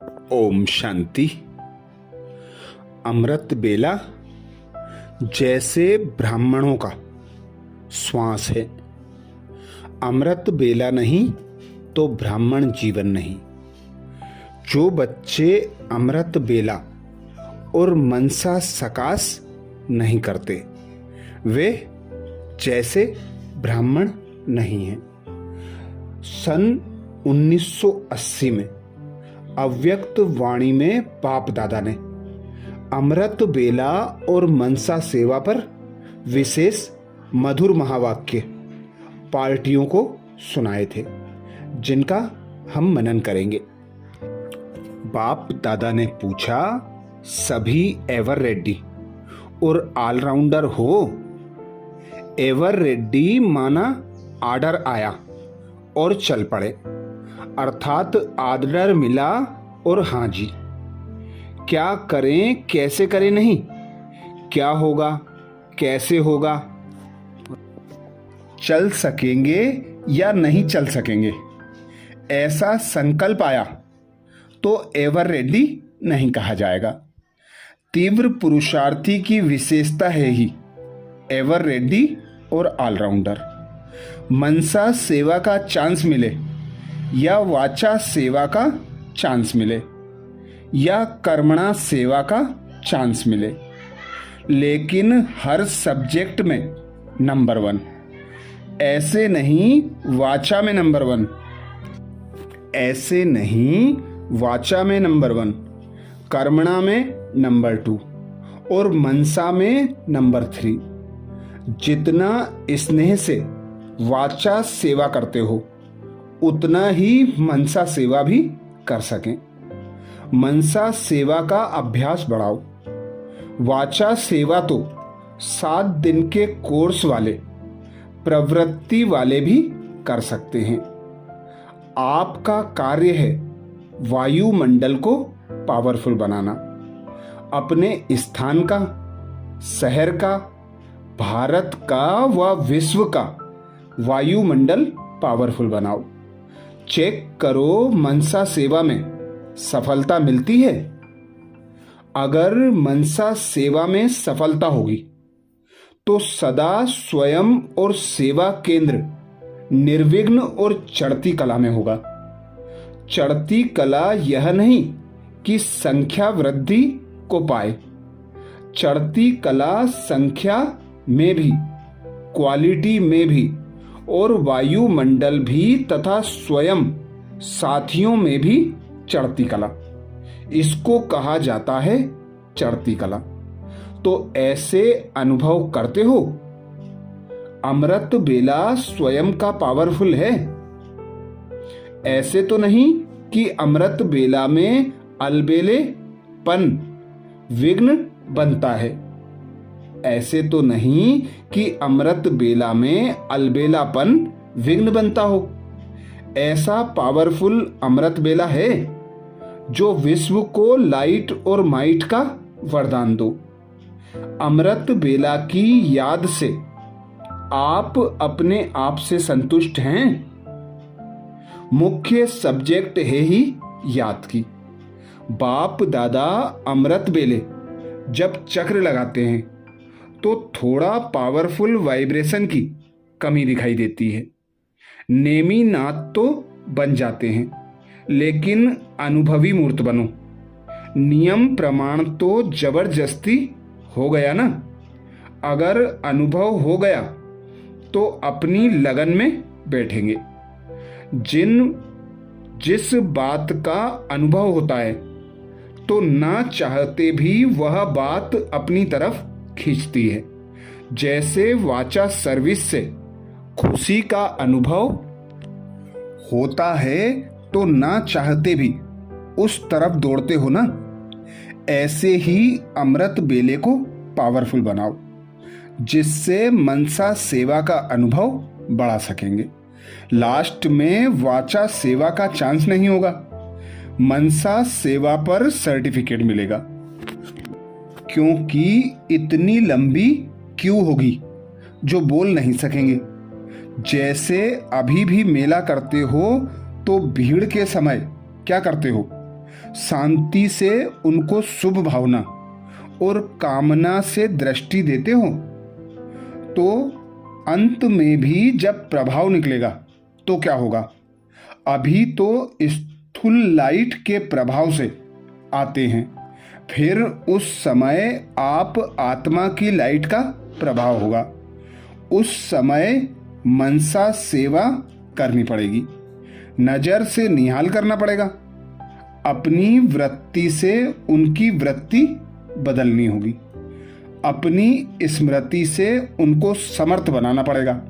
ओम शांति। अमृत बेला जैसे ब्राह्मणों का श्वास है। अमृत बेला नहीं तो ब्राह्मण जीवन नहीं। जो बच्चे अमृत बेला और मनसा सकाश नहीं करते वे जैसे ब्राह्मण नहीं हैं। सन 1980 में अव्यक्त वाणी में बाप दादा ने अमृत बेला और मनसा सेवा पर विशेष मधुर महावाक्य पार्टियों को सुनाए थे, जिनका हम मनन करेंगे। बाप दादा ने पूछा, सभी एवर रेडी और ऑलराउंडर हो? एवर रेडी माना आर्डर आया और चल पड़े, अर्थात आर्डर मिला और हाँ जी। क्या करें कैसे करें नहीं, क्या होगा कैसे होगा, चल सकेंगे या नहीं चल सकेंगे, ऐसा संकल्प आया तो एवर रेडी नहीं कहा जाएगा। तीव्र पुरुषार्थी की विशेषता है ही एवर रेडी और ऑलराउंडर। मनसा सेवा का चांस मिले या वाचा सेवा का चांस मिले या कर्मणा सेवा का चांस मिले, लेकिन हर सब्जेक्ट में नंबर 1। ऐसे नहीं वाचा में नंबर 1, ऐसे नहीं वाचा में नंबर 1, कर्मणा में नंबर 2 और मनसा में नंबर 3। जितना स्नेह से वाचा सेवा करते हो उतना ही मनसा सेवा भी कर सकें। मनसा सेवा का अभ्यास बढ़ाओ। वाचा सेवा तो 7 दिन के कोर्स वाले प्रवृत्ति वाले भी कर सकते हैं। आपका कार्य है वायुमंडल को पावरफुल बनाना। अपने स्थान का, शहर का, भारत का व विश्व का वायुमंडल पावरफुल बनाओ। चेक करो मनसा सेवा में सफलता मिलती है। अगर मनसा सेवा में सफलता होगी तो सदा स्वयं और सेवा केंद्र निर्विघ्न और चढ़ती कला में होगा। चढ़ती कला यह नहीं कि संख्या वृद्धि को पाए, चढ़ती कला संख्या में भी, क्वालिटी में भी और वायुमंडल भी तथा स्वयं साथियों में भी चढ़ती कला, इसको कहा जाता है चढ़ती कला। तो ऐसे अनुभव करते हो अमृत बेला स्वयं का पावरफुल है। ऐसे तो नहीं कि अमृत बेला में अलबेलेपन विघ्न बनता है। ऐसे तो नहीं कि अमृत बेला में अलबेलापन विघ्न बनता हो। ऐसा पावरफुल अमृत बेला है जो विश्व को लाइट और माइट का वरदान दो। अमृत बेला की याद से आप अपने आप से संतुष्ट हैं। मुख्य सब्जेक्ट है ही याद की। बाप दादा अमृत बेले जब चक्र लगाते हैं तो थोड़ा पावरफुल वाइब्रेशन की कमी दिखाई देती है। नेमी नाथ तो बन जाते हैं, लेकिन अनुभवी मूर्त बनो। नियम प्रमाण तो जबरदस्ती हो गया ना। अगर अनुभव हो गया तो अपनी लगन में बैठेंगे। जिस बात का अनुभव होता है तो ना चाहते भी वह बात अपनी तरफ खींचती है। जैसे वाचा सर्विस से खुशी का अनुभव होता है तो ना चाहते भी उस तरफ दौड़ते हो ना। ऐसे ही अमृत बेले को पावरफुल बनाओ, जिससे मनसा सेवा का अनुभव बढ़ा सकेंगे। लास्ट में वाचा सेवा का चांस नहीं होगा, मनसा सेवा पर सर्टिफिकेट मिलेगा। क्योंकि इतनी लंबी क्यू होगी जो बोल नहीं सकेंगे। जैसे अभी भी मेला करते हो तो भीड़ के समय क्या करते हो? शांति से उनको शुभ भावना और कामना से दृष्टि देते हो, तो अंत में भी जब प्रभाव निकलेगा तो क्या होगा? अभी तो स्थूल लाइट के प्रभाव से आते हैं, फिर उस समय आप आत्मा की लाइट का प्रभाव होगा। उस समय मनसा सेवा करनी पड़ेगी, नजर से निहाल करना पड़ेगा, अपनी वृत्ति से उनकी वृत्ति बदलनी होगी, अपनी स्मृति से उनको समर्थ बनाना पड़ेगा।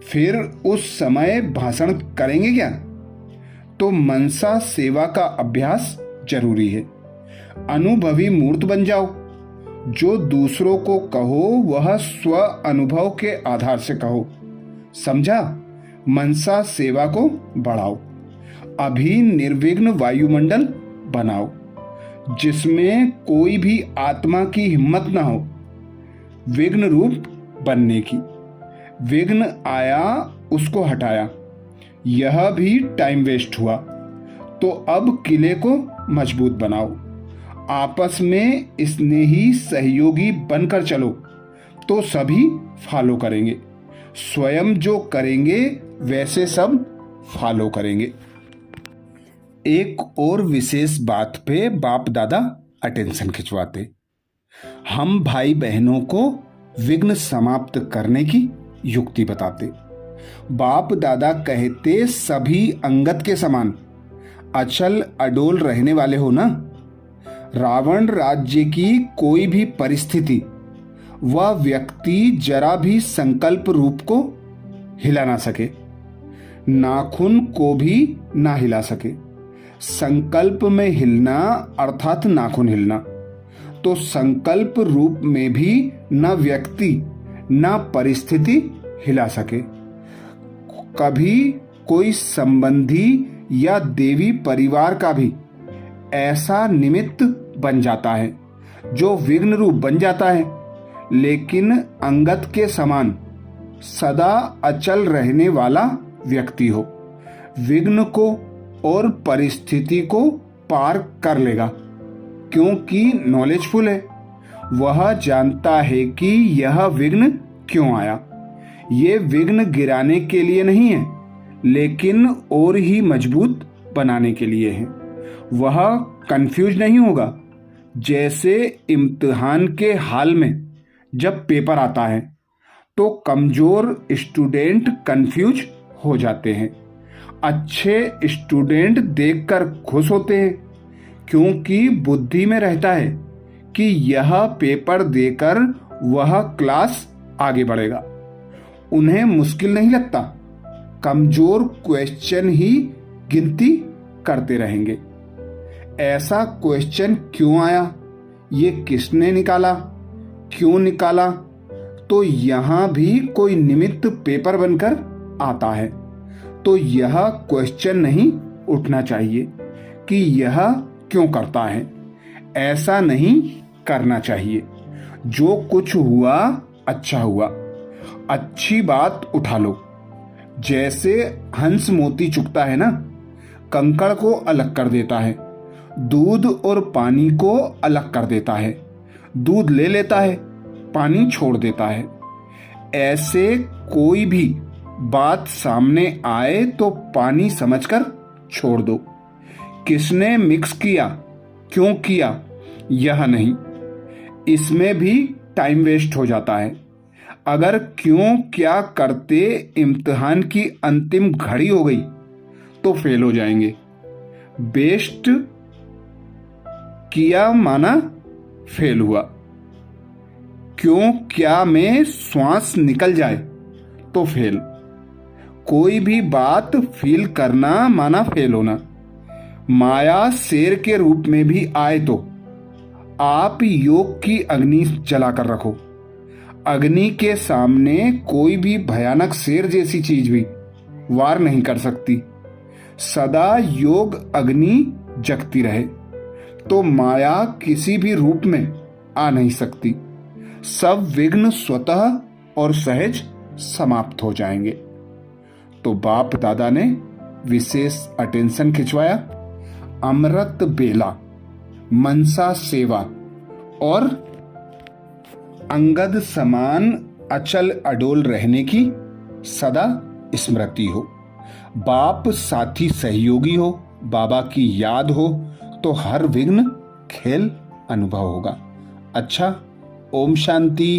फिर उस समय भाषण करेंगे क्या? तो मनसा सेवा का अभ्यास जरूरी है। अनुभवी मूर्त बन जाओ, जो दूसरों को कहो वह स्व अनुभव के आधार से कहो, समझा? मनसा सेवा को बढ़ाओ। अभी निर्विघ्न वायुमंडल बनाओ, जिसमें कोई भी आत्मा की हिम्मत ना हो विघ्न रूप बनने की। विघ्न आया उसको हटाया, यह भी टाइम वेस्ट हुआ। तो अब किले को मजबूत बनाओ, आपस में स्नेही सहयोगी बनकर चलो, तो सभी फॉलो करेंगे। स्वयं जो करेंगे वैसे सब फॉलो करेंगे। एक और विशेष बात पे बाप दादा अटेंशन खिंचवाते। हम भाई बहनों को विघ्न समाप्त करने की युक्ति बताते। बाप दादा कहते, सभी अंगद के समान अचल अडोल रहने वाले हो ना। रावण राज्य की कोई भी परिस्थिति वह व्यक्ति जरा भी संकल्प रूप को हिला ना सके, नाखून को भी ना हिला सके। संकल्प में हिलना अर्थात नाखून हिलना, तो संकल्प रूप में भी न व्यक्ति न परिस्थिति हिला सके। कभी कोई संबंधी या देवी परिवार का भी ऐसा निमित्त बन जाता है जो विघ्न रूप बन जाता है, लेकिन अंगद के समान सदा अचल रहने वाला व्यक्ति हो, विघ्न को और परिस्थिति को पार कर लेगा, क्योंकि नॉलेजफुल है। वह जानता है कि यह विघ्न क्यों आया। ये विघ्न गिराने के लिए नहीं है, लेकिन और ही मजबूत बनाने के लिए है। वह कंफ्यूज नहीं होगा। जैसे इम्तिहान के हाल में जब पेपर आता है तो कमजोर स्टूडेंट कंफ्यूज हो जाते हैं, अच्छे स्टूडेंट देखकर खुश होते हैं, क्योंकि बुद्धि में रहता है कि यह पेपर देकर वह क्लास आगे बढ़ेगा। उन्हें मुश्किल नहीं लगता, कमजोर क्वेश्चन ही गिनती करते रहेंगे। ऐसा क्वेश्चन क्यों आया, ये किसने निकाला, क्यों निकाला, तो यहां भी कोई निमित्त पेपर बनकर आता है। तो यह क्वेश्चन नहीं उठना चाहिए कि यह क्यों करता है, ऐसा नहीं करना चाहिए। जो कुछ हुआ अच्छा हुआ, अच्छी बात उठा लो। जैसे हंस मोती चुगता है ना, कंकड़ को अलग कर देता है, दूध और पानी को अलग कर देता है, दूध ले लेता है, पानी छोड़ देता है। ऐसे कोई भी बात सामने आए तो पानी समझकर छोड़ दो। किसने मिक्स किया, क्यों किया, यह नहीं, इसमें भी टाइम वेस्ट हो जाता है। अगर क्यों क्या करते इम्तिहान की अंतिम घड़ी हो गई तो फेल हो जाएंगे। बेस्ट किया माना फेल हुआ। क्यों क्या में श्वास निकल जाए तो फेल। कोई भी बात फील करना माना फेल होना। माया शेर के रूप में भी आए तो आप योग की अग्नि जलाकर रखो। अग्नि के सामने कोई भी भयानक शेर जैसी चीज भी वार नहीं कर सकती। सदा योग अग्नि जगती रहे तो माया किसी भी रूप में आ नहीं सकती। सब विघ्न स्वतः और सहज समाप्त हो जाएंगे। तो बाप दादा ने विशेष अटेंशन खिंचवाया। अमृत बेला, मनसा सेवा और अंगद समान अचल अडोल रहने की सदा स्मृति हो। बाप साथी सहयोगी हो, बाबा की याद हो तो हर विघ्न खेल अनुभव होगा। अच्छा, ओम शांति।